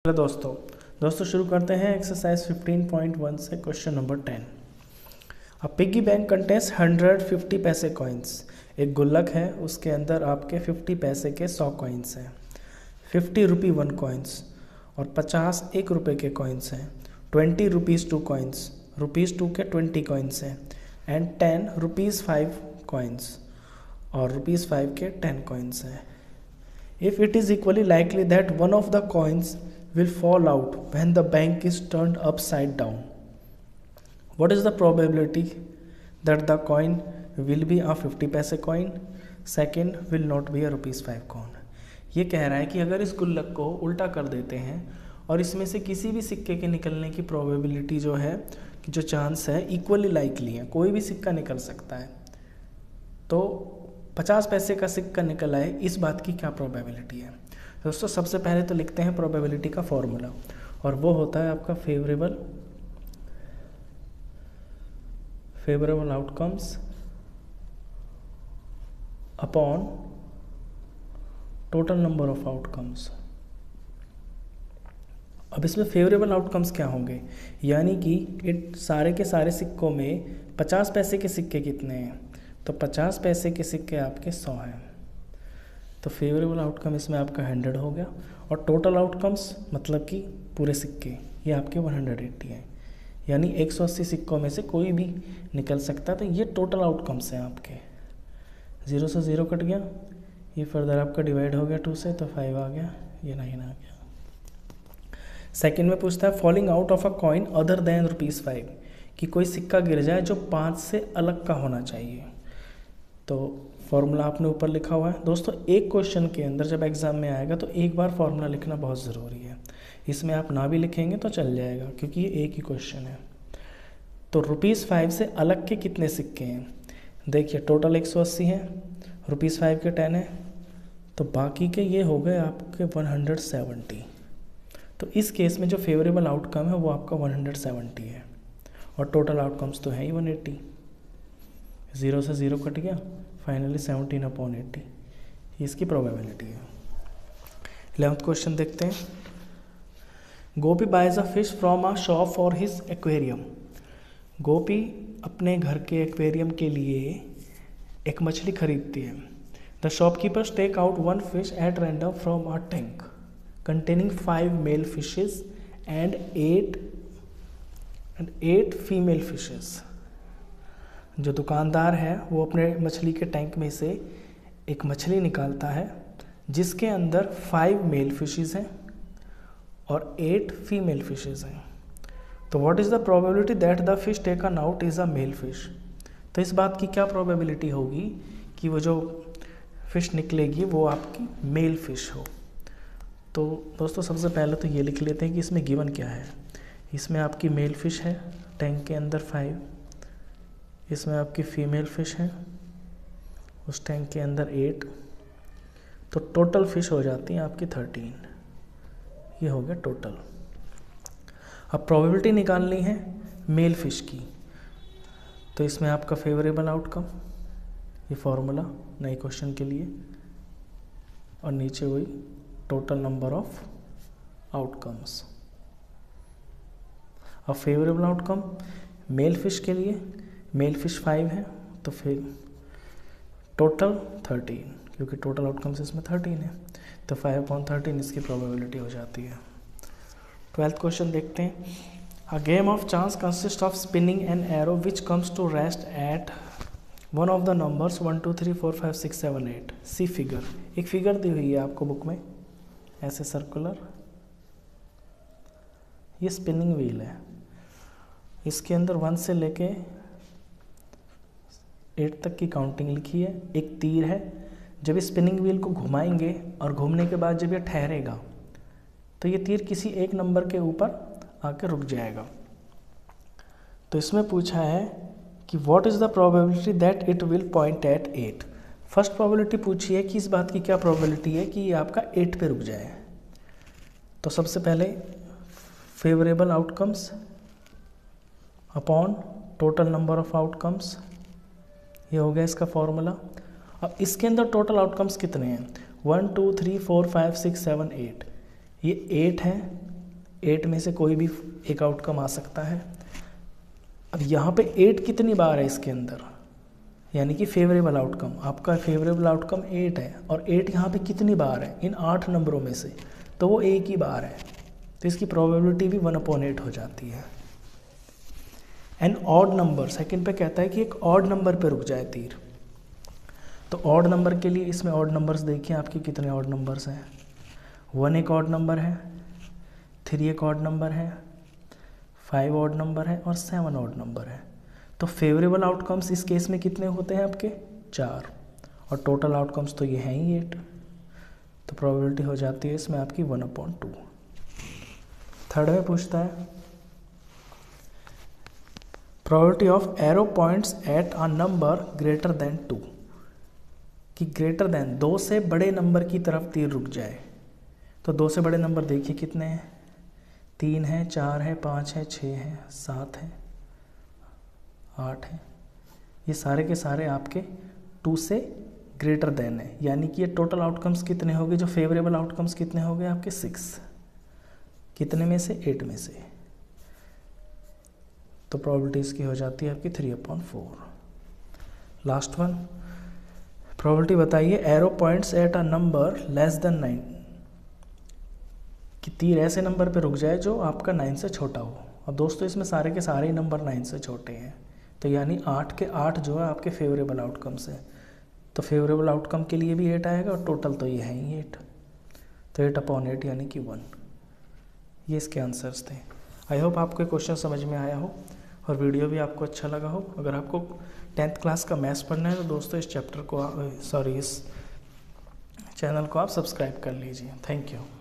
Hello दोस्तों शुरू करते हैं एक्सरसाइज 15.1 से क्वेश्चन नंबर 10। अ पिग्गी बैंक कंटेन्स 150 पैसे कॉइन्स। एक गुल्लक है, उसके अंदर आपके 50 पैसे के 100 कॉइन्स हैं, 50 रुपी 1 कॉइन्स और 50 1 रुपये के कॉइन्स हैं, 20 रुपीज़ 2 कॉइन्स, रुपीज़ 2 के 20 कॉइन्स हैं एंड 10 रुपीज़ 5 कॉइन्स और रुपीज़ 5 के 10 कॉइन्स हैं। If it is equally likely that one of the coins will fall out when the bank is turned upside down, what is the probability that the coin will be a 50 पैसे coin, second will not be a rupees 5 coin? ये कह रहा है कि अगर इस गुल्लक को उल्टा कर देते हैं और इसमें से किसी भी सिक्के के निकलने की प्रोबेबिलिटी जो है, जो चांस है, इक्वली लाइकली है, कोई भी सिक्का निकल सकता है, तो 50 पैसे का सिक्का निकल आए, इस बात की क्या प्रोबेबिलिटी है। दोस्तों सबसे पहले तो लिखते हैं प्रोबेबिलिटी का फॉर्मूला, और वो होता है आपका favourable outcomes upon total number of outcomes. अब इसमें फेवरेबल आउटकम्स क्या होंगे, यानी कि सारे के सारे सिक्कों में 50 पैसे के सिक्के कितने हैं, तो 50 पैसे के सिक्के आपके 100 हैं, तो फेवरेबल आउटकम इसमें आपका 100 हो गया। और टोटल आउटकम्स मतलब कि पूरे सिक्के ये आपके 180 हैं, यानी 180 सिक्कों में से कोई भी निकल सकता है। तो ये टोटल आउटकम्स हैं आपके। 0 से 0 कट गया, ये फर्दर आपका डिवाइड हो गया 2 से, तो 5 आ गया, ये 9 आ गया। सेकेंड में पूछता है falling out of a coin other than rupees 5, कि कोई सिक्का गिर जाए जो 5 से अलग का होना चाहिए। तो फॉर्मूला आपने ऊपर लिखा हुआ है। दोस्तों एक क्वेश्चन के अंदर जब एग्ज़ाम में आएगा तो एक बार फॉर्मूला लिखना बहुत ज़रूरी है। इसमें आप ना भी लिखेंगे तो चल जाएगा, क्योंकि ये एक ही क्वेश्चन है। तो रुपीज़ 5 से अलग के कितने सिक्के हैं, देखिए टोटल 180 हैं, रुपीज़ 5 के 10 हैं, तो बाकी के ये हो गए आपके 170। तो इस केस में जो फेवरेबल आउटकम है वो आपका 170 है, और टोटल आउटकम्स तो है ही 180। 0 से 0 कट गया, फाइनली 17/80 इसकी प्रोबेबिलिटी है। 11th क्वेश्चन देखते हैं। Gopi buys a fish from a shop for his aquarium. Gopi अपने घर के एक्वेरियम के लिए एक मछली खरीदती है। The shopkeepers take out 1 fish at random from a tank containing 5 male fishes and 8 female fishes. जो दुकानदार है वो अपने मछली के टैंक में से एक मछली निकालता है जिसके अंदर 5 मेल फिशेज हैं और 8 फीमेल फिशेज हैं। तो what is the probability that the fish taken out is a male fish. तो इस बात की क्या प्रोबेबिलिटी होगी कि वो जो फिश निकलेगी वो आपकी मेल फिश हो। तो दोस्तों सबसे पहले तो ये लिख लेते हैं कि इसमें गिवन क्या है। इसमें आपकी मेल फिश है टैंक के अंदर 5, इसमें आपकी फीमेल फिश है उस टैंक के अंदर 8, तो टोटल फिश हो जाती हैं आपकी 13। ये हो गया टोटल। अब प्रोबेबिलिटी निकालनी है मेल फिश की, तो इसमें आपका फेवरेबल आउटकम, ये फॉर्मूला नए क्वेश्चन के लिए, और नीचे वही टोटल नंबर ऑफ आउटकम्स। अब फेवरेबल आउटकम मेल फिश के लिए, मेल फिश 5 है तो फिर टोटल 13, क्योंकि टोटल आउटकम्स इसमें 13 है, तो 5/13 इसकी प्रोबेबिलिटी हो जाती है। 12th क्वेश्चन देखते हैं। A game of chance consist of spinning an arrow which comes to rest at one of the numbers 1 2 3 4 5 6 7 8। See figure. एक फिगर दी हुई है आपको बुक में ऐसे सर्कुलर, ये स्पिनिंग व्हील है, इसके अंदर 1 से लेके 8 तक की काउंटिंग लिखी है। एक तीर है, जब इस स्पिनिंग व्हील को घुमाएंगे और घूमने के बाद जब ये ठहरेगा तो ये तीर किसी एक नंबर के ऊपर आके रुक जाएगा। तो इसमें पूछा है कि what is the probability that it will point at 8। First probability पूछी है कि इस बात की क्या प्रोबेबिलिटी है कि ये आपका 8 पे रुक जाए। तो सबसे पहले favourable outcomes upon total number of outcomes, ये हो गया इसका फॉर्मूला। अब इसके अंदर टोटल आउटकम्स कितने हैं, 1 2 3 4 5 6 7 8, ये 8 हैं 8 में से कोई भी एक आउटकम आ सकता है। अब यहाँ पे 8 कितनी बार है इसके अंदर, यानी कि फेवरेबल आउटकम, आपका फेवरेबल आउटकम 8 है, और 8 यहाँ पे कितनी बार है इन 8 नंबरों में से, तो वो एक ही बार है, तो इसकी प्रोबेबिलिटी भी 1/8 हो जाती है। एन ऑड नंबर, सेकंड पे कहता है कि एक ऑड नंबर पे रुक जाए तीर, तो ऑड नंबर के लिए इसमें ऑड नंबर्स देखिए आपके कितने ऑड नंबर्स हैं। 1 एक ऑड नंबर है, 3 एक ऑड नंबर है, 5 ऑड नंबर है और 7 ऑड नंबर है। तो फेवरेबल आउटकम्स इस केस में कितने होते हैं आपके 4, और टोटल आउटकम्स तो ये हैं ही 8, तो प्रोबेबिलिटी हो जाती है इसमें आपकी 1/2। थर्ड में पूछता है probability of arrow points at a number greater than 2, कि ग्रेटर देन 2 से बड़े नंबर की तरफ तीर रुक जाए। तो 2 से बड़े नंबर देखिए कितने हैं, 3 है, 4 है, 5 है, 6 है, 7 है, 8 है, ये सारे के सारे आपके 2 से ग्रेटर देन है, यानी कि ये टोटल आउटकम्स कितने हो गए, जो फेवरेबल आउटकम्स कितने हो गए आपके 6, कितने में से 8 में से, तो प्रोबेबिलिटी इसकी हो जाती है आपकी 3/4। लास्ट वन, प्रोबेबिलिटी बताइए arrow points at a number less than 9, कि तीर ऐसे नंबर पे रुक जाए जो आपका 9 से छोटा हो। अब दोस्तों इसमें सारे के सारे ही नंबर 9 से छोटे हैं, तो यानी 8 के 8 जो है आपके फेवरेबल आउटकम्स हैं, तो फेवरेबल आउटकम के लिए भी 8 आएगा, और टोटल तो ये है ही 8, तो 8/8 यानी कि 1। ये इसके आंसर्स थे। आई होप आपको क्वेश्चन समझ में आया हो और वीडियो भी आपको अच्छा लगा हो। अगर आपको 10th क्लास का मैथ्स पढ़ना है तो दोस्तों इस चैप्टर को इस चैनल को आप सब्सक्राइब कर लीजिए। Thank you.